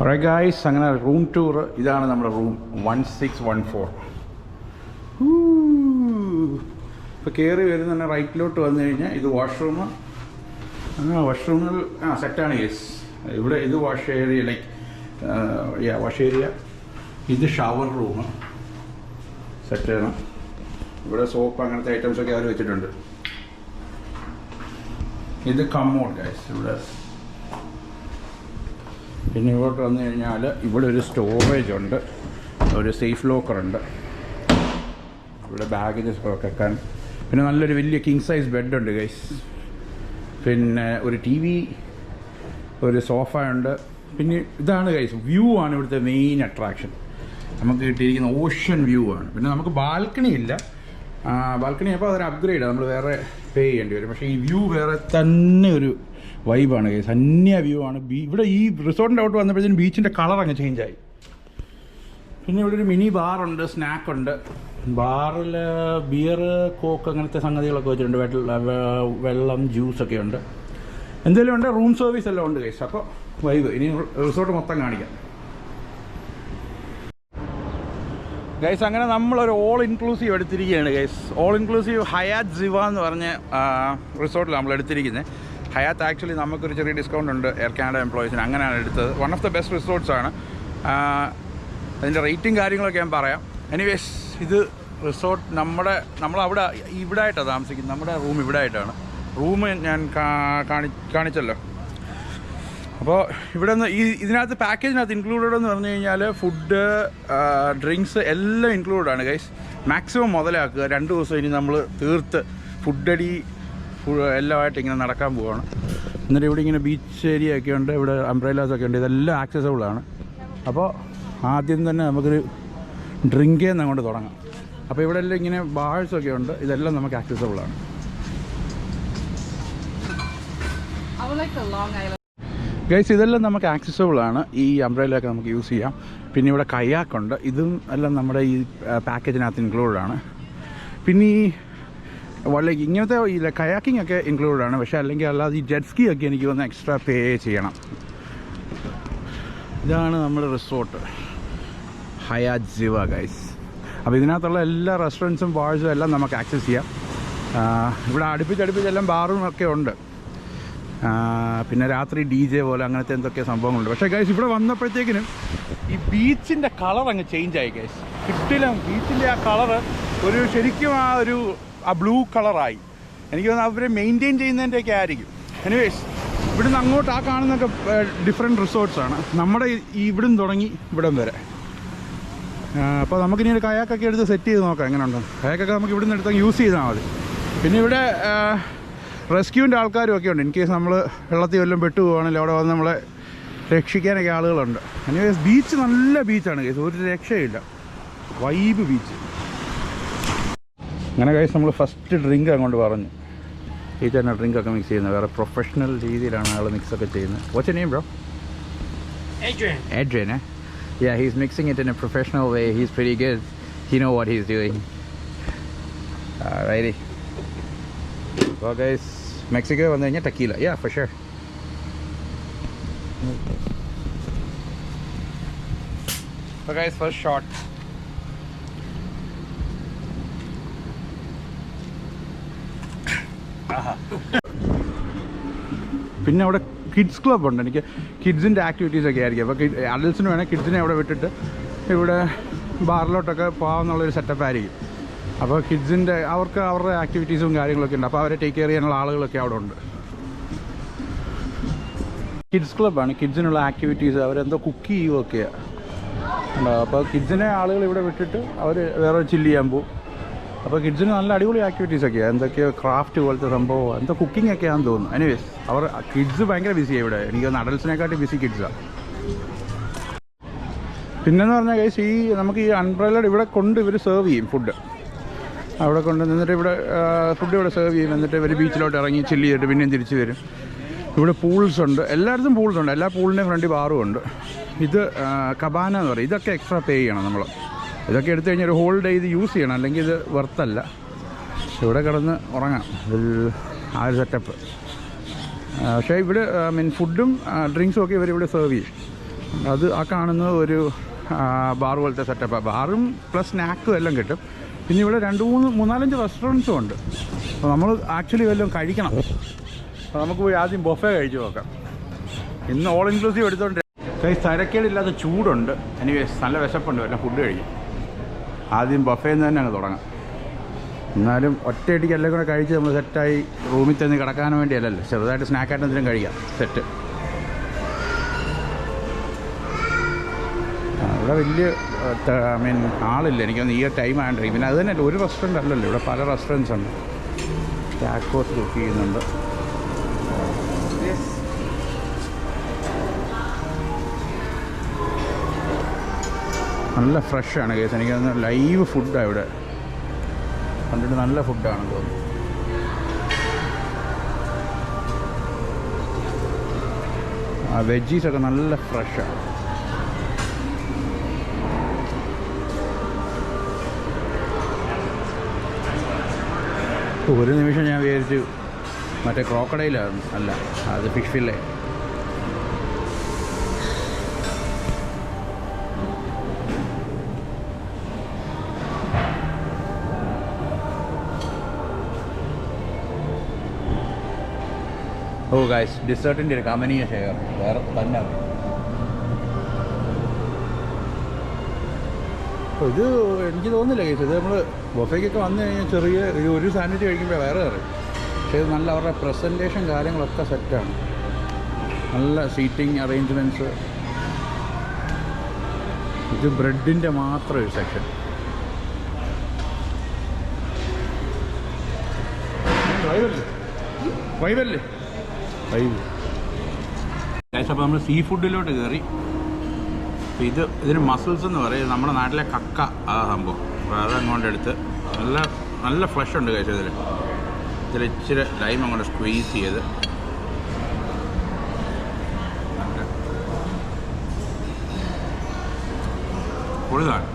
Alright guys, അങ്ങനെ room tour. ഇതാണ് നമ്മുടെ റൂം 1614. ഇപ്പോൾ കയറി വരുന്ന തന്നെ റൈറ്റിലോട്ട് വന്നു കഴിഞ്ഞാൽ ഇത് വാഷ്റൂം. വാഷ്റൂമിൽ സെറ്റാണ് കേസ്. ഇവിടെ ഇത് wash area, like wash area. ഇത് ഷവർ റൂം സെറ്റാണ്. ഇവിടെ സോപ്പ് അങ്ങനത്തെ ഐറ്റംസൊക്കെ അവർ വെച്ചിട്ടുണ്ട്. ഇത് കമ്മോഡ് ഗൈസ്. ഇവിടെ പിന്നെ ഇങ്ങോട്ട് വന്നു കഴിഞ്ഞാൽ ഇവിടെ ഒരു സ്റ്റോറേജ് ഉണ്ട്, ഒരു സേഫ് ലോക്കറുണ്ട്, ഇവിടെ ബാഗേജസ് വെക്കാൻ. പിന്നെ നല്ലൊരു വലിയ കിങ് സൈസ് ബെഡുണ്ട് ഗൈസ്. പിന്നെ ഒരു ടി വി, ഒരു സോഫ ഉണ്ട്. പിന്നെ ഇതാണ് ഗൈസ്, വ്യൂ ആണ് ഇവിടുത്തെ മെയിൻ അട്രാക്ഷൻ. നമുക്ക് കിട്ടിയിരിക്കുന്ന ഓഷ്യൻ വ്യൂ ആണ്. പിന്നെ നമുക്ക് ബാൽക്കണി ഇല്ല. ബാൽക്കണി അപ്പോൾ അതൊരു അപ്ഗ്രേഡ്, നമ്മൾ വേറെ പേ ചെയ്യേണ്ടി വരും. പക്ഷേ ഈ വ്യൂ വേറെ തന്നെ ഒരു വൈബാണ് ഗൈസ്. അന്യ വ്യൂ ആണ്. ഇവിടെ ഈ റിസോർട്ടിൻ്റെ ഔട്ട് വന്നപ്പോഴത്തേനും ബീച്ചിൻ്റെ കളർ അങ്ങ് ചേഞ്ചായി. പിന്നെ ഇവിടെ ഒരു മിനി ബാറുണ്ട്, സ്നാക്കുണ്ട്. ബാറിൽ ബിയർ, കോക്ക് അങ്ങനത്തെ സംഗതികളൊക്കെ വെച്ചിട്ടുണ്ട്. വെള്ളം, ജ്യൂസൊക്കെ ഉണ്ട്. എന്തെങ്കിലും ഉണ്ട്. റൂം സർവീസ് എല്ലാം ഉണ്ട് ഗൈസ്. അപ്പോൾ വൈബ്. ഇനി റിസോർട്ട് മൊത്തം കാണിക്കാം ഗൈസ്. അങ്ങനെ നമ്മളൊരു ഓൾ ഇൻക്ലൂസീവ് എടുത്തിരിക്കുകയാണ് guys. All inclusive Hyatt Ziva എന്ന് പറഞ്ഞ റിസോർട്ടിൽ നമ്മൾ എടുത്തിരിക്കുന്നത്. ഹയാത്ത് ആക്ച്വലി നമുക്കൊരു ചെറിയ ഡിസ്കൗണ്ട് ഉണ്ട് എയർ കാനഡ എംപ്ലോയീസിന്, അങ്ങനെയാണ് എടുത്തത്. One of the best resorts ആണ്. അതിൻ്റെ റേറ്റും കാര്യങ്ങളൊക്കെ ഞാൻ പറയാം. എനിവേസ്, ഇത് റിസോർട്ട് നമ്മളവിടെ ഇവിടെ ആയിട്ടാണ് താമസിക്കുന്നത്. നമ്മുടെ റൂം ഇവിടെ ആയിട്ടാണ്. റൂം ഞാൻ കാണിച്ചല്ലോ. അപ്പോൾ ഇവിടെ നിന്ന് ഇതിനകത്ത് പാക്കേജിനകത്ത് ഇൻക്ലൂഡഡ് എന്ന് പറഞ്ഞു കഴിഞ്ഞാൽ ഫുഡ്, ഡ്രിങ്ക്സ് എല്ലാം ഇൻക്ലൂഡാണ് ഗൈസ്. മാക്സിമം മുതലാക്കുക. 2 ദിവസം ഇനി നമ്മൾ തീർത്ത് ഫുഡടി എല്ലാമായിട്ട് ഇങ്ങനെ നടക്കാൻ പോവുകയാണ്. എന്നിട്ട് ഇവിടെ ഇങ്ങനെ ബീച്ച് ഏരിയ ഒക്കെ ഉണ്ട്, ഇവിടെ അംബ്രേലാസൊക്കെ ഉണ്ട്. ഇതെല്ലാം ആക്സസബിളാണ്. അപ്പോൾ ആദ്യം തന്നെ നമുക്കൊരു ഡ്രിങ്കിൽ നിന്ന് അങ്ങോട്ട് തുടങ്ങാം. അപ്പോൾ ഇവിടെ എല്ലാം ഇങ്ങനെ ബാഴ്സൊക്കെ ഉണ്ട്. ഇതെല്ലാം നമുക്ക് ആക്സസബിളാണ്. ഗൈസ്, ഇതെല്ലാം നമുക്ക് ആക്സസബിളാണ്. ഈ അംബ്രേലയൊക്കെ നമുക്ക് യൂസ് ചെയ്യാം. പിന്നെ ഇവിടെ കയാക്കുണ്ട്. ഇതും എല്ലാം നമ്മുടെ ഈ പാക്കേജിനകത്ത് ഇൻക്ലൂഡാണ്. പിന്നെ ഈ ഇങ്ങനത്തെ ഈ കയാക്കിംഗ് ഒക്കെ ഇൻക്ലൂഡാണ്. പക്ഷേ അല്ലെങ്കിൽ അല്ലാതെ ഈ ജെറ്റ് സ്കീ ഒക്കെ എനിക്ക് വന്ന് എക്സ്ട്രാ പേ ചെയ്യണം. ഇതാണ് നമ്മുടെ റിസോർട്ട് ഹയാത്ത് സിവ ഗൈസ്. അപ്പോൾ ഇതിനകത്തുള്ള എല്ലാ റെസ്റ്റോറൻറ്റ്സും ബാഴ്സും എല്ലാം നമുക്ക് ആക്സസ് ചെയ്യാം. ഇവിടെ അടുപ്പിച്ചെല്ലാം ബാറും ഒക്കെ ഉണ്ട്. പിന്നെ രാത്രി DJ പോലെ അങ്ങനത്തെ എന്തൊക്കെ സംഭവങ്ങളുണ്ട്. പക്ഷേ ഗൈസ്, ഇവിടെ വന്നപ്പോഴത്തേക്കിനും ഈ ബീച്ചിൻ്റെ കളർ അങ്ങ് ചേഞ്ചായി ഗൈസ്. കിട്ടില്ല, ബീച്ചിൻ്റെ ആ കളറ് ഒരു ശരിക്കും ആ ബ്ലൂ കളറായി. എനിക്ക് തോന്നുന്നു അവരെ മെയിൻറ്റെയിൻ ചെയ്യുന്നതിൻ്റെയൊക്കെ ആയിരിക്കും. എനിവേസ്, ഇവിടുന്ന് അങ്ങോട്ട് ആ കാണുന്നൊക്കെ ഡിഫറെൻറ്റ് റിസോർട്ട്സാണ്. നമ്മുടെ ഇവിടുന്ന് തുടങ്ങി ഇവിടം വരെ. അപ്പോൾ നമുക്കിനി ഒരു കയാക്കൊക്കെ എടുത്ത് സെറ്റ് ചെയ്ത് നോക്കാം എങ്ങനെയുണ്ടോ. കയാക്കൊക്കെ നമുക്ക് ഇവിടുന്ന് എടുത്താൽ യൂസ് ചെയ്താൽ മതി. പിന്നെ ഇവിടെ റെസ്ക്യൂവിൻ്റെ ആൾക്കാരും ഒക്കെ ഉണ്ട്. ഇൻ കേസ് നമ്മൾ വെള്ളത്തിൽ വല്ലതും പെട്ടുപോകുകയാണെങ്കിൽ അവിടെ വന്ന് നമ്മളെ രക്ഷിക്കാനൊക്കെ ആളുകളുണ്ട്. എനിവേസ്, ബീച്ച് നല്ല ബീച്ചാണ് കേസ്, ഒരു രക്ഷയില്ല. Vibe beach. അങ്ങനെ കഴിച്ച് നമ്മൾ ഫസ്റ്റ് ഡ്രിങ്ക് അങ്ങോട്ട് പറഞ്ഞു. ഈ തന്നെ ഡ്രിങ്കൊക്കെ മിക്സ് ചെയ്യുന്നത് വേറെ പ്രൊഫഷണൽ രീതിയിലാണ് ആൾ മിക്സൊക്കെ ചെയ്യുന്നത്. What's your name bro? Adrian, eh? Yeah, he's mixing it in a professional way. He's pretty good. He knows what he's doing. Alrighty. Well guys, Mexico and then tequila. Yeah, for sure. So guys, first shot. പിന്നെ അവിടെ kids club ഉണ്ട്. എനിക്ക് കിഡ്സിൻ്റെ ആക്ടിവിറ്റീസൊക്കെ ആയിരിക്കും. അപ്പോൾ അഡൽസിന് വേണേൽ കിഡ്സിനെ അവിടെ വിട്ടിട്ട് ഇവിടെ ബാറിലോട്ടൊക്കെ പോകാമെന്നുള്ളൊരു സെറ്റപ്പ് ആയിരിക്കും. അപ്പോൾ കിഡ്സിൻ്റെ അവരുടെ ആക്ടിവിറ്റീസും കാര്യങ്ങളൊക്കെ ഉണ്ട്. അപ്പോൾ അവരെ ടേക്ക് കെയർ ചെയ്യാനുള്ള ആളുകളൊക്കെ അവിടെ ഉണ്ട്. കിഡ്സ് ക്ലബ്ബാണ്. കിഡ്സിനുള്ള ആക്ടിവിറ്റീസ് അവരെന്തോ കുക്ക് ചെയ്യുകയൊക്കെയാണ് ഉണ്ടാവും. അപ്പോൾ കിഡ്സിനെ ആളുകൾ ഇവിടെ വിട്ടിട്ട് അവർ വേറെ ചില്ല് ചെയ്യാൻ പോകും. അപ്പോൾ കിഡ്സിന് നല്ല അടിപൊളി ആക്ടിവിറ്റീസൊക്കെയാണ്. എന്തൊക്കെയോ ക്രാഫ്റ്റ് പോലത്തെ സംഭവം, എന്തോ കുക്കിംഗ് ഒക്കെയാണെന്ന് തോന്നുന്നു. എനിവേസ്, കിഡ്സ് ഭയങ്കര ബിസിയാണ് ഇവിടെ. എനിക്ക് അഡൽസിനെക്കാട്ടി ബിസി കിഡ്സാണ്. പിന്നെന്ന് പറഞ്ഞാൽ ഗൈസ്, നമുക്ക് ഈ അംബ്രല്ലയുടെ ഇവിടെ കൊണ്ട് ഇവർ സെർവ് ചെയ്യും ഫുഡ്. അവിടെ കൊണ്ട് നിന്നിട്ട് ഇവിടെ ഫുഡ് ഇവിടെ സെർവ് ചെയ്യും. എന്നിട്ട് ഇവർ ബീച്ചിലോട്ട് ഇറങ്ങി ചില്ല് ചെയ്തിട്ട് പിന്നെയും തിരിച്ച് വരും. ഇവിടെ പൂൾസ് ഉണ്ട്, എല്ലായിടത്തും പൂൾസ് ഉണ്ട്. എല്ലാ പൂളിൻ്റെയും ഫ്രണ്ടിൽ ബാറും ഉണ്ട്. ഇത് കബാന എന്ന് പറയും. ഇതൊക്കെ എക്സ്ട്രാ പേ ചെയ്യണം നമ്മൾ. ഇതൊക്കെ എടുത്തു കഴിഞ്ഞാൽ ഒരു ഹോൾ ഡേ ഇത് യൂസ് ചെയ്യണം, അല്ലെങ്കിൽ ഇത് വെർത്തല്ല. ഇവിടെ കിടന്ന് ഉറങ്ങാം, ആ ഒരു സെറ്റപ്പ്. പക്ഷേ ഇവിടെ ഫുഡും ഡ്രിങ്ക്സും ഒക്കെ ഇവരിവിടെ സെർവ് ചെയ്യും. അത് ആ കാണുന്നത് ഒരു ബാർ പോലത്തെ സെറ്റപ്പാണ്. ബാറും പ്ലസ് സ്നാക്കും എല്ലാം കിട്ടും. പിന്നെ ഇവിടെ 3-4-5 റെസ്റ്റോറൻറ്റ്സും ഉണ്ട്. അപ്പോൾ നമ്മൾ ആക്ച്വലി വല്ലതും കഴിക്കണം. അപ്പോൾ നമുക്ക് പോയി ആദ്യം ബൊഫേ കഴിച്ച് നോക്കാം. ഇന്ന് ഓൾ ഇൻക്ലൂസീവ് എടുത്തോണ്ട് തരക്കേടില്ലാത്ത ചൂടുണ്ട്. എനിവേസ് നല്ല വിശപ്പുണ്ട്, വല്ല ഫുഡ് കഴിക്കും. ആദ്യം ബൊഫേന്ന് തന്നെ അങ്ങ് തുടങ്ങാം. എന്നാലും ഒറ്റയടിക്ക് എല്ലാം കൂടെ കഴിച്ച് നമ്മൾ സെറ്റായി റൂമിൽ തന്നെ കിടക്കാൻ വേണ്ടിയല്ലല്ലോ, ചെറുതായിട്ട് സ്നാക്കായിട്ട് എന്തെങ്കിലും കഴിക്കാം. സെറ്റ്. ഇവിടെ വലിയ ആളില്ല, എനിക്കൊന്ന് ഈ ടൈം ആകണ്ടേ. പിന്നെ അത് തന്നെ ഒരു റെസ്റ്റോറൻറ്റ് അല്ലല്ലോ, ഇവിടെ പല റെസ്റ്റോറൻറ്റ്സ് ഉണ്ട്. ടാക്കോസ് കുക്ക് ചെയ്യുന്നുണ്ട്. നല്ല ഫ്രഷാണ് കേസ്. എനിക്കൊന്ന് ലൈവ് ഫുഡാണ് ഇവിടെ കണ്ടിട്ട്. നല്ല ഫുഡാണെന്ന് തോന്നുന്നു. ആ വെജീസൊക്കെ നല്ല ഫ്രഷാണ്. ഒരു നിമിഷം ഞാൻ വിചാരിച്ചു മറ്റേ ക്രോക്കഡൈലാണ്. അല്ല, അത് ഫിഷ് ഫില്ലേ. ഓ ഗൈസ്, ഡിസേർട്ടിൻ്റെ ഒരു കമ്പനിയെ ഷെയർ വേറെ തന്നെ. അപ്പോൾ ഇത് എനിക്ക് തോന്നുന്നില്ല കേസ്, ഇത് നമ്മൾ ബൊഫയ്ക്കൊക്കെ വന്നു കഴിഞ്ഞാൽ ചെറിയ ഒരു സാൻഡ്വിച്ച് കഴിക്കുമ്പോൾ വേറെ കയറി. പക്ഷേ ഇത് നല്ല അവരുടെ പ്രസൻറ്റേഷൻ കാര്യങ്ങളൊക്കെ സെറ്റാണ്. നല്ല സീറ്റിംഗ് അറേഞ്ച്മെൻറ്റ്സ്. ഇത് ബ്രെഡിൻ്റെ മാത്രം ഒരു സെക്ഷൻ. വൈവല്ലേ വൈവ്. അപ്പോൾ നമ്മൾ സീ ഫുഡിലോട്ട് കയറി. അപ്പോൾ ഇതിന് മസിൽസ് എന്ന് പറയും. നമ്മുടെ നാട്ടിലെ കക്ക ആ സംഭവം. അപ്പോൾ അതങ്ങോട്ട് എടുത്ത് നല്ല ഫ്ലഷ് ഉണ്ട് കഴിച്ചത്. ഇതിൽ ഇച്ചിരി ലൈം അങ്ങോട്ട് സ്ക്വീസ് ചെയ്ത് പൊളിതാണ്.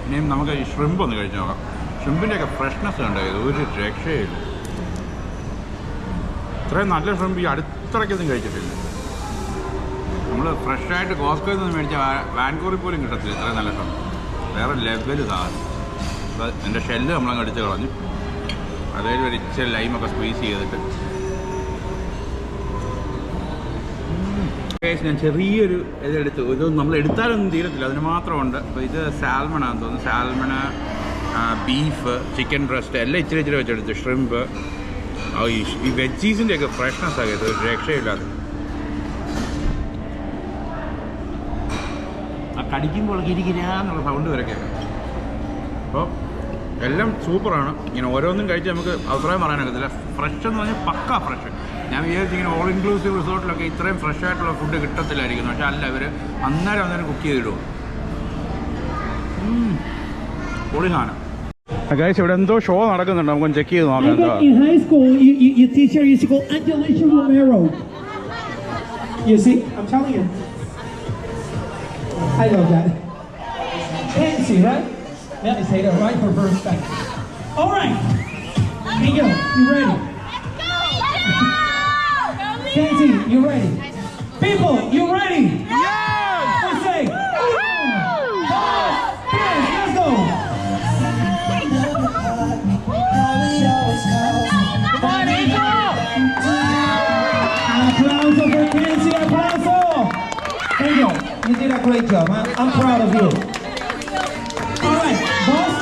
ഇനിയും നമുക്ക് ഈ ഷ്രിമ്പ് ഒന്ന് കഴിച്ച് നോക്കാം. ഷ്രിമ്പിൻ്റെയൊക്കെ ഫ്രഷ്നെസ് ഉണ്ടായത് ഒരു രക്ഷയില്ല. ഇത്രയും നല്ല ഷ്രിമ്പ് ഈ അടുത്തിടയ്ക്കൊന്നും കഴിച്ചിട്ടില്ല. നമ്മൾ ഫ്രഷായിട്ട് കോസ്കോയിൽ നിന്ന് മേടിച്ച വാൻകൂറിൽ പോലും കിട്ടത്തില്ല ഇത്രയും നല്ല ഷ്രിമ്പ്. വേറെ ലെവൽ സാധനം. അപ്പോൾ എൻ്റെ ഷെല്ല് നമ്മളങ്ങ് അടിച്ച് കളഞ്ഞു. അതായത് ഒരു ഇച്ചിരി ലൈമൊക്കെ സ്ക്വീസ് ചെയ്തിട്ട് ഞാൻ ചെറിയൊരു ഇതെടുത്തു. ഇത് നമ്മൾ എടുത്താലൊന്നും തീരത്തില്ല, അതിന് മാത്രമുണ്ട്. അപ്പോൾ ഇത് സാൽമണാന്ന് തോന്നുന്നു. സാൽമണ്, ബീഫ്, ചിക്കൻ ബ്രസ്റ്റ് എല്ലാം ഇച്ചിരി ഇച്ചിരി വെച്ചെടുത്തു. ഷ്രിമ്പ്, ഈ വെജീസിൻ്റെയൊക്കെ ഫ്രഷ്നെസ് ആകിയത് ഒരു രക്ഷയില്ലാതെ. ആ കടിക്കുമ്പോൾ കിരികിരാന്നുള്ള സൗണ്ട് വരെ കേൾക്കാം. അപ്പോൾ എല്ലാം സൂപ്പറാണ്. ഇങ്ങനെ ഓരോന്നും കഴിച്ച് നമുക്ക് അഭിപ്രായം പറയാനൊക്കത്തില്ല. ഫ്രഷ് എന്ന് പറഞ്ഞാൽ പക്കാ ഫ്രഷ്. ഞാൻ വിചാരിച്ചു ഇങ്ങനെ ഓൾ ഇൻക്ലൂസീവ് റിസോർട്ടിലൊക്കെ ഇത്രയും ഫ്രഷ് ആയിട്ടുള്ള ഫുഡ് കിട്ടത്തില്ലായിരിക്കുന്നു. പക്ഷെ അല്ല, ഇവർ അന്നേരം കുക്ക് ചെയ്തിടും. പൊളി സാധനം. ഗൈസ്, ഇവിടെ എന്തോ ഷോ നടക്കുന്നുണ്ട്, നമുക്കൊന്ന് ചെക്ക് ചെയ്ത് നോക്കാം. Let me say that right for first time. All right. Miguel, you ready? Kenzie, you ready? People, you ready? Yes! We say, 1, 2, 3, let's go. Applause for Kenzie, applause. Thank you. You did a great job, huh? I'm proud of you. All right, boss.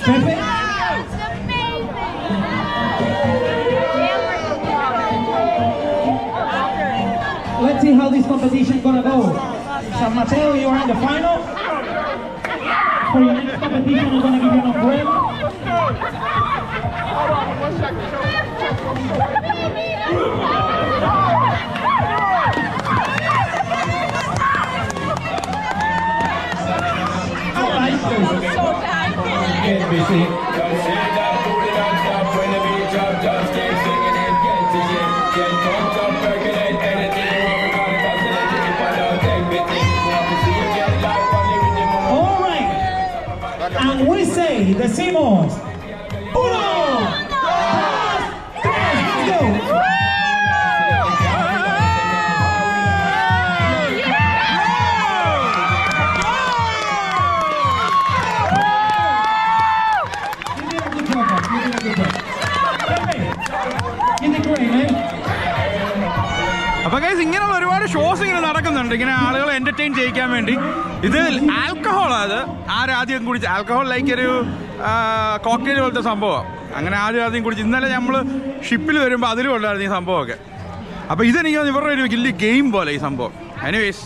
Pepe. Let's see how this competition gonna go. San Mateo, you are in the final. For your next competition, I'm gonna give you an umbrella. Hold on, 1 second. Get busy. All right, and we say the Simons. 1, 2, 3, let's go. ഇങ്ങനെ നടക്കുന്നുണ്ട്, ഇങ്ങനെ ആളുകളെ entertain ചെയ്യിക്കാൻ വേണ്ടി. ഇത് ആൽക്കഹോളാണ്. അത് ആദ്യം കുടിച്ച് ആൽക്കഹോൾ ലൈക്ക് ഒരു കോക്ടെയിൽ പോലത്തെ സംഭവമാണ്. അങ്ങനെ ആദ്യം കുടിച്ച്. ഇന്നലെ നമ്മൾ ഷിപ്പിൽ വരുമ്പോൾ അതിലും ഉണ്ടായിരുന്നു ഈ സംഭവമൊക്കെ. അപ്പോൾ ഇതെനിക്ക് ഇവരുടെ ഒരു വലിയ ഗെയിം പോലെ ഈ സംഭവം. എനിവേസ്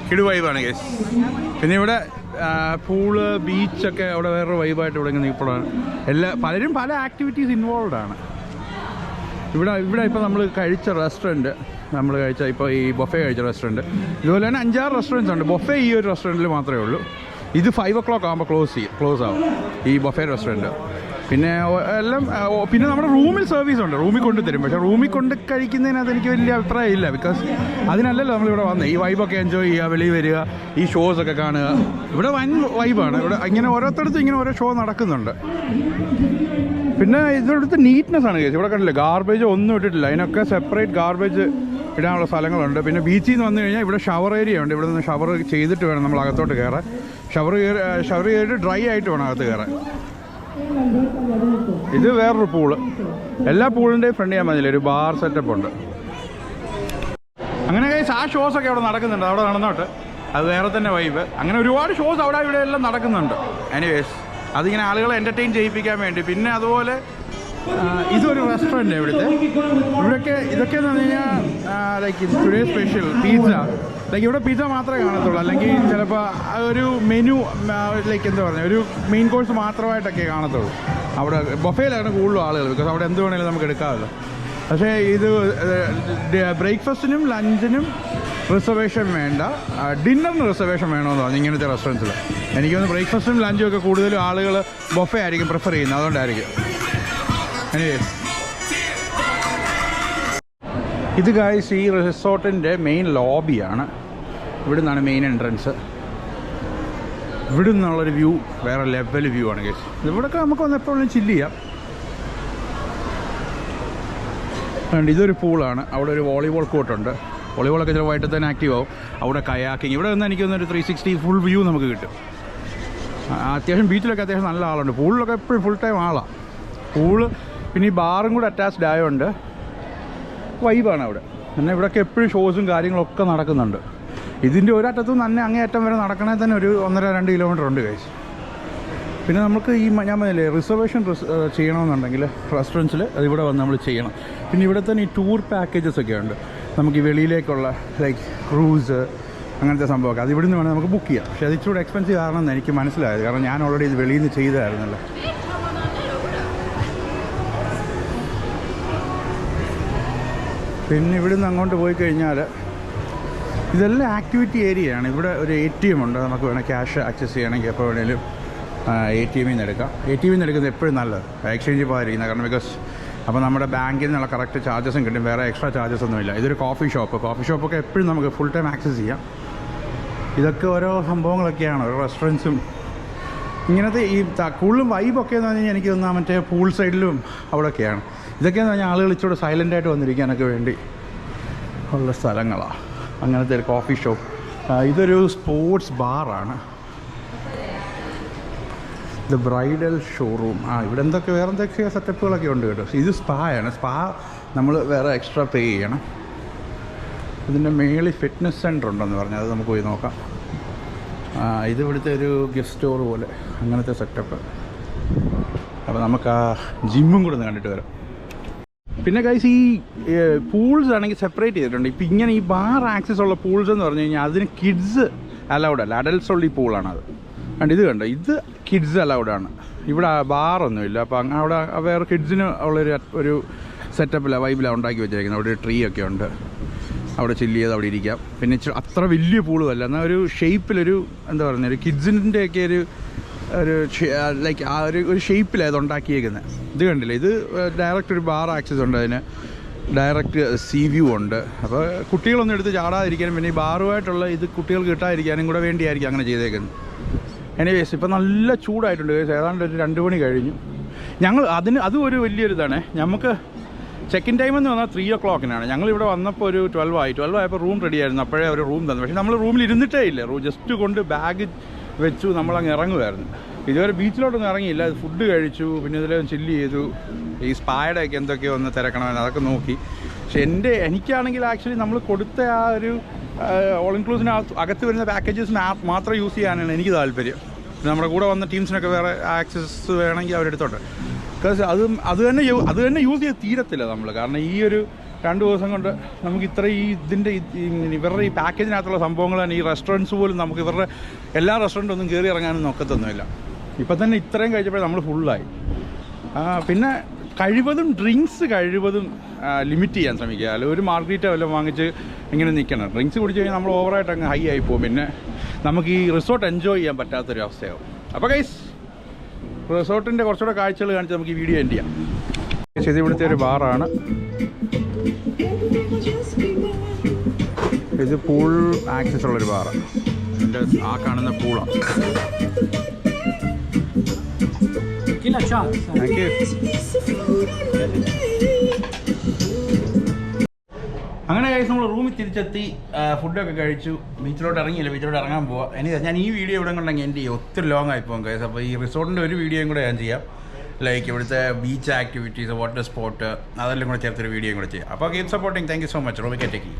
കിടു വൈബാണ് കേസ്. പിന്നെ ഇവിടെ പൂള് ബീച്ചൊക്കെ അവിടെ വേറൊരു വൈബായിട്ട് ഇവിടെ ഇങ്ങനെ ഇപ്പോഴാണ് പലരും പല ആക്ടിവിറ്റീസ് ഇൻവോൾവ് ആണ്. ഇവിടെ ഇപ്പോൾ നമ്മൾ കഴിച്ച റെസ്റ്റോറൻറ്റ്, ഇപ്പോൾ ഈ ബൊഫെ കഴിച്ച റെസ്റ്റോറൻറ്റ്, ഇതുപോലെ തന്നെ 5-6 റെസ്റ്റോറൻറ്റ്സ് ഉണ്ട്. ബൊഫെ ഈ ഒരു റെസ്റ്റോറൻറ്റിൽ മാത്രമേ ഉള്ളൂ. ഇത് 5 o'clock ആകുമ്പോൾ ക്ലോസ് ആവും ഈ ബൊഫെ റെസ്റ്റോറൻറ്റ്. പിന്നെ എല്ലാം പിന്നെ നമ്മുടെ റൂമിൽ സർവീസ് ഉണ്ട്, റൂമിൽ കൊണ്ട് തരും. പക്ഷേ റൂമിൽ കൊണ്ട് കഴിക്കുന്നതിനകത്ത് എനിക്ക് വലിയ അഭിപ്രായം ഇല്ല. ബിക്കോസ് അതിനല്ലല്ലോ നമ്മളിവിടെ വന്നത്. ഈ വൈബൊക്കെ എൻജോയ് ചെയ്യുക, വെളിയിൽ വരിക, ഈ ഷോസൊക്കെ കാണുക. ഇവിടെ വൻ വൈബാണ്. ഇവിടെ ഇങ്ങനെ ഓരോരുത്തടത്തും ഇങ്ങനെ ഓരോ ഷോ നടക്കുന്നുണ്ട്. പിന്നെ ഇതിനടുത്ത് നീറ്റ്നെസ് ആണ് കേസ്. ഇവിടെ കണ്ടില്ലേ, ഗാർബേജ് ഒന്നും ഇട്ടിട്ടില്ല. അതിനൊക്കെ സെപ്പറേറ്റ് ഗാർബേജ് ഇടാനുള്ള സ്ഥലങ്ങളുണ്ട്. പിന്നെ ബീച്ചിൽ നിന്ന് വന്നു കഴിഞ്ഞാൽ ഇവിടെ ഷവർ ഏരിയ ഉണ്ട്. ഇവിടെ നിന്ന് ഷവർ ചെയ്തിട്ട് വേണം നമ്മൾ അകത്തോട്ട് കയറാൻ. ഷവർ ചെയ്തിട്ട് ഡ്രൈ ആയിട്ട് വേണം അകത്ത് കയറാൻ. ഇത് വേറൊരു പൂള്. എല്ലാ പൂളിൻ്റെയും ഫ്രണ്ട് ചെയ്യാൻ മതിയില്ല, ഒരു ബാർ സെറ്റപ്പ് ഉണ്ട്. അങ്ങനെ കേസ് ആ ഷോസൊക്കെ അവിടെ നടക്കുന്നുണ്ട്. അവിടെ നടന്നോട്ട് അത് വേറെ തന്നെ വൈബ്. അങ്ങനെ ഒരുപാട് ഷോസ് അവിടെ ഇവിടെ എല്ലാം നടക്കുന്നുണ്ട്. എനിവേസ് അതിങ്ങനെ ആളുകളെ എൻ്റർടൈൻ ചെയ്യിപ്പിക്കാൻ വേണ്ടി. പിന്നെ അതുപോലെ ഇതൊരു റെസ്റ്റോറൻറ്റ് ഇവിടെയൊക്കെ. ഇതൊക്കെ എന്ന് പറഞ്ഞു കഴിഞ്ഞാൽ like today special pizza. Like ഇവിടെ പിസ്സ മാത്രമേ കാണത്തുള്ളൂ. അല്ലെങ്കിൽ ചിലപ്പോൾ ഒരു മെനു ലൈക്ക് എന്താ പറയുക, ഒരു മെയിൻ കോഴ്സ് മാത്രമായിട്ടൊക്കെ കാണത്തുള്ളൂ. അവിടെ ബൊഫയിലാണ് കൂടുതലും ആളുകൾ. ബിക്കോസ് അവിടെ എന്ത് വേണമെങ്കിലും നമുക്ക് എടുക്കാമല്ലോ. പക്ഷേ ഇത് ബ്രേക്ക്ഫാസ്റ്റിനും ലഞ്ചിനും റിസർവേഷൻ വേണ്ട, ഡിന്നറിന് റിസർവേഷൻ വേണമെന്ന് പറഞ്ഞു ഇങ്ങനത്തെ റെസ്റ്റോറൻറ്റ്സിൽ. എനിക്ക് തോന്നുന്നു ബ്രേക്ക്ഫാസ്റ്റും ലഞ്ചും ഒക്കെ കൂടുതലും ആളുകൾ ബൊഫെ ആയിരിക്കും പ്രിഫർ ചെയ്യുന്നത്. അതുകൊണ്ടായിരിക്കും. ഇത് ഗായ്സ് ഈ റിസോർട്ടിൻ്റെ മെയിൻ ലോബിയാണ്. ഇവിടെ നിന്നാണ് മെയിൻ എൻട്രൻസ്. ഇവിടെ നിന്നുള്ളൊരു വ്യൂ വേറെ ലെവൽ വ്യൂ ആണ് ഗൈസ്. ഇവിടെയൊക്കെ നമുക്ക് വന്ന് എപ്പോഴും ചില്ല് ചെയ്യാം. ഇതൊരു പൂളാണ്. അവിടെ ഒരു വോളിബോൾ കോർട്ടുണ്ട്. വോളിബോളൊക്കെ ചില വൈകിട്ട് തന്നെ ആക്റ്റീവ് ആവും. അവിടെ കയാക്കിങ്. ഇവിടെ നിന്ന് എനിക്ക് തോന്നുന്നൊരു 360 ഫുൾ വ്യൂ നമുക്ക് കിട്ടും. അത്യാവശ്യം ബീച്ചിലൊക്കെ അത്യാവശ്യം നല്ല ആളുണ്ട്. പൂളിലൊക്കെ എപ്പോഴും ഫുൾ ടൈം ആളാണ്. പൂള് പിന്നെ ഈ ബാറും കൂടെ അറ്റാച്ച്ഡ് ആയതുകൊണ്ട് വൈബാണ് അവിടെ. പിന്നെ ഇവിടെയൊക്കെ എപ്പോഴും ഷോസും കാര്യങ്ങളൊക്കെ നടക്കുന്നുണ്ട്. ഇതിൻ്റെ ഒരറ്റത്തും തന്നെ അങ്ങേയറ്റം വരെ നടക്കണേ തന്നെ ഒരു 1.5-2 കിലോമീറ്റർ ഉണ്ട് ഗൈസ്. പിന്നെ നമുക്ക് ഈ ഞാൻ പറഞ്ഞില്ലേ റിസർവേഷൻ ചെയ്യണമെന്നുണ്ടെങ്കിൽ റെസ്റ്റോറൻറ്റ്സിൽ അതിവിടെ വന്ന് നമ്മൾ ചെയ്യണം. പിന്നെ ഇവിടെ തന്നെ ഈ ടൂർ പാക്കേജസ് ഒക്കെ ഉണ്ട്. നമുക്ക് ഈ വെളിയിലേക്കുള്ള ലൈക്ക് ക്രൂസ് അങ്ങനത്തെ സംഭവമൊക്കെ അത് ഇവിടെ നിന്ന് വേണമെങ്കിൽ നമുക്ക് ബുക്ക് ചെയ്യാം. പക്ഷേ അത് ഇച്ചിരി എക്സ്പെൻസീവ് ആണെന്ന് എനിക്ക് മനസ്സിലായത്. കാരണം ഞാൻ ഓൾറെഡി ഇത് വെളിയിൽ നിന്ന് ചെയ്തതായിരുന്നല്ലോ. പിന്നെ ഇവിടെ നിന്ന് അങ്ങോട്ട് പോയി കഴിഞ്ഞാൽ ഇതെല്ലാം ആക്ടിവിറ്റി ഏരിയയാണ്. ഇവിടെ ഒരു ATM ഉണ്ട്. നമുക്ക് വേണമെങ്കിൽ ക്യാഷ് ആക്സസ് ചെയ്യണമെങ്കിൽ എപ്പോൾ വേണമെങ്കിലും ATM നിന്ന് എടുക്കാം. ATM നിന്ന് എടുക്കുന്നത് എപ്പോഴും നല്ലത്, എക്സ്ചേഞ്ച് പോകാതിരിക്കുന്നത്. കാരണം ബിക്കോസ് അപ്പോൾ നമ്മുടെ ബാങ്കിൽ നിന്നുള്ള കറക്റ്റ് ചാർജസും കിട്ടും. വേറെ എക്സ്ട്രാ ചാർജസ് ഒന്നുമില്ല. ഇതൊരു കോഫി ഷോപ്പൊക്കെ എപ്പോഴും നമുക്ക് ഫുൾ ടൈം ആക്സസ് ചെയ്യാം. ഇതൊക്കെ ഓരോ സംഭവങ്ങളൊക്കെയാണ്. ഓരോ റെസ്റ്റോറൻറ്റ്സും ഇങ്ങനത്തെ ഈ കൂടുതലും വൈബൊക്കെ എന്ന് പറഞ്ഞു കഴിഞ്ഞാൽ എനിക്ക് തോന്നുന്നത് മറ്റേ പൂൾ സൈഡിലും അവിടെയൊക്കെയാണ്. ഇതൊക്കെയെന്ന് പറഞ്ഞാൽ ആളുകൾ ഇച്ചിരി സൈലൻ്റായിട്ട് വന്നിരിക്കാനൊക്കെ വേണ്ടി ഉള്ള സ്ഥലങ്ങളാണ്. അങ്ങനത്തെ ഒരു കോഫി ഷോപ്പ്. ഇതൊരു സ്പോർട്സ് ബാറാണ്. ഇത് ബ്രൈഡൽ ഷോറൂം. ഇവിടെ വേറെ എന്തൊക്കെ സെറ്റപ്പുകളൊക്കെ ഉണ്ട് കേട്ടോ. ഇത് സ്പായാണ്. സ്പാ നമ്മൾ വേറെ എക്സ്ട്രാ പേ ചെയ്യണം. ഇതിൻ്റെ മേളിൽ ഫിറ്റ്നസ് സെൻറ്റർ ഉണ്ടെന്ന് പറഞ്ഞാൽ അത് നമുക്ക് പോയി നോക്കാം. ഇത് ഇവിടുത്തെ ഒരു ഗിഫ്റ്റ് സ്റ്റോർ പോലെ അങ്ങനത്തെ സെറ്റപ്പ്. അപ്പോൾ നമുക്ക് ആ ജിമ്മും കൂടെ ഒന്ന് കണ്ടിട്ട് വരാം. പിന്നെ ഗൈസ് ഈ പൂൾസ് ആണെങ്കിൽ സെപ്പറേറ്റ് ചെയ്തിട്ടുണ്ട്. ഇപ്പം ഇങ്ങനെ ഈ ബാർ ആക്സസ് ഉള്ള പൂൾസ് എന്ന് പറഞ്ഞു കഴിഞ്ഞാൽ അതിന് കിഡ്സ് അലൗഡ് അല്ല, അഡൽട്ട്സ് ഉള്ള ഈ പൂളാണത്. കണ്ട് ഇത് കണ്ടോ, ഇത് കിഡ്സ് അലൗഡാണ്. ഇവിടെ ബാറൊന്നുമില്ല. അപ്പം അവിടെ വേറെ കിഡ്സിന് ഉള്ളൊരു സെറ്റപ്പിലാണ്, വൈബിലാണ് ഉണ്ടാക്കി വെച്ചിരിക്കുന്നത്. അവിടെ ഒരു ട്രീ ഒക്കെ ഉണ്ട്. അവിടെ ചില്ല് ചെയ്ത് അവിടെ ഇരിക്കാം. പിന്നെ അത്ര വലിയ പൂളും അല്ല, എന്നാൽ ഒരു ഷേപ്പിലൊരു എന്താ പറയുക, ഒരു കിഡ്സിൻ്റെയൊക്കെ ഒരു ലൈക്ക് ആ ഒരു ഷേപ്പിലാണ് ഇത് ഉണ്ടാക്കിയേക്കുന്നത്. ഇത് കണ്ടില്ലേ, ഇത് ഡയറക്റ്റ് ഒരു ബാർ ആക്സസ് ഉണ്ട്. അതിന് ഡയറക്റ്റ് സീ വ്യൂ ഉണ്ട്. അപ്പോൾ കുട്ടികളൊന്നും എടുത്ത് ചാടാതിരിക്കാനും പിന്നെ ഈ ബാറുമായിട്ടുള്ള ഇത് കുട്ടികൾക്ക് കിട്ടാതിരിക്കാനും കൂടെ വേണ്ടിയായിരിക്കും അങ്ങനെ ചെയ്തേക്കുന്നത്. എനിവേസ് ഇപ്പം നല്ല ചൂടായിട്ടുണ്ട്. ഏതാണ്ട് ഒരു 2 മണി കഴിഞ്ഞു. അതും ഒരു വലിയൊരു ഇതാണ്. നമുക്ക് ചെക്ക് ഇൻ ടൈം എന്ന് പറഞ്ഞാൽ 3 o'clock ഞങ്ങളിവിടെ വന്നപ്പോൾ ഒരു 12 ആയപ്പോൾ റൂം റെഡി ആയിരുന്നു. അപ്പോഴേ അവർ റൂം തന്നു. പക്ഷേ നമ്മൾ റൂമിൽ ഇരുന്നിട്ടേ ഇല്ല. ജസ്റ്റ് കൊണ്ട് ബാഗ് വെച്ചു നമ്മളങ്ങ് ഇറങ്ങുമായിരുന്നു. ഇതുവരെ ബീച്ചിലോട്ടൊന്നും ഇറങ്ങിയില്ല. ഫുഡ് കഴിച്ചു, പിന്നെ ഇതിലും ചില്ല് ചെയ്തു. ഈ സ്പായുടെയൊക്കെ എന്തൊക്കെയോ ഒന്ന് തിരക്കണമെന്ന് അതൊക്കെ നോക്കി. പക്ഷെ എനിക്കാണെങ്കിൽ ആക്ച്വലി നമ്മൾ കൊടുത്ത ആ ഒരു ഓൾ ഇൻക്ലൂസീവിന് അകത്ത് വരുന്ന പാക്കേജസിന് മാത്രം യൂസ് ചെയ്യാനാണ് എനിക്ക് താല്പര്യം. നമ്മുടെ കൂടെ വന്ന ടീംസിനൊക്കെ വേറെ ആക്സസ് വേണമെങ്കിൽ അവരെടുത്തോട്ടെ. ബിക്കോസ് അത് തന്നെ യൂസ് ചെയ്ത് തീരത്തില്ല നമ്മൾ. കാരണം ഈ ഒരു 2 ദിവസം കൊണ്ട് നമുക്ക് ഇത്ര ഇവരുടെ ഈ പാക്കേജിനകത്തുള്ള സംഭവങ്ങൾ തന്നെ, ഈ റെസ്റ്റോറൻറ്റ്സ് പോലും നമുക്ക് ഇവരുടെ എല്ലാ റെസ്റ്റോറൻറ്റൊന്നും കയറി ഇറങ്ങാനും നോക്കത്തൊന്നുമില്ല. ഇപ്പം തന്നെ ഇത്രയും കഴിച്ചപ്പോൾ നമ്മൾ ഫുള്ളായി. പിന്നെ ഡ്രിങ്ക്സ് കഴിവതും ലിമിറ്റ് ചെയ്യാൻ ശ്രമിക്കുക. അല്ല ഒരു മാർഗരീറ്റ വല്ലതും വാങ്ങിച്ച് ഇങ്ങനെ നിൽക്കണം. ഡ്രിങ്ക്സ് കുടിച്ച് കഴിഞ്ഞാൽ നമ്മൾ ഓവറായിട്ട് അങ്ങ് ഹൈ ആയി പോകും. പിന്നെ നമുക്ക് ഈ റിസോർട്ട് എൻജോയ് ചെയ്യാൻ പറ്റാത്തൊരു അവസ്ഥയാവും. അപ്പോൾ ഗൈസ്, റിസോർട്ടിൻ്റെ കുറച്ചുകൂടെ കാഴ്ചകൾ കാണിച്ച് നമുക്ക് ഈ വീഡിയോ എൻഡ് ചെയ്യാം. ഇത് ഇവിടുത്തെ ഒരു ബാറാണ്. ഇത് പൂൾ ആക്സസ് ഉള്ളൊരു ബാറാണ്. എൻ്റെ ആ കാണുന്ന പൂളാണ്. Thank you. അങ്ങനെ കഴിച്ച് നമ്മൾ റൂമിൽ തിരിച്ചെത്തി, ഫുഡൊക്കെ കഴിച്ചു, ബീച്ചിലോട്ട് ഇറങ്ങാൻ പോവാം. ഞാൻ ഈ വീഡിയോ ഇവിടെ കൊണ്ടെങ്കിൽ എൻ്റെ ഒത്തിരി ലോങ് ആയിപ്പോകും കേസ്. അപ്പോൾ ഈ റിസോർട്ടിൻ്റെ ഒരു വീഡിയോയും കൂടെ ഞാൻ ചെയ്യാം. ലൈക്ക് ഇവിടുത്തെ ബീച്ച് ആക്ടിവിറ്റീസ്, വാട്ടർ സ്പോട്ട്, അതെല്ലാം കൂടെ ചേർത്തൊരു വീഡിയോയും കൂടെ ചെയ്യാം. അപ്പോൾ keep supporting. Thank you so much. റോബിക്ക ടെക്കി.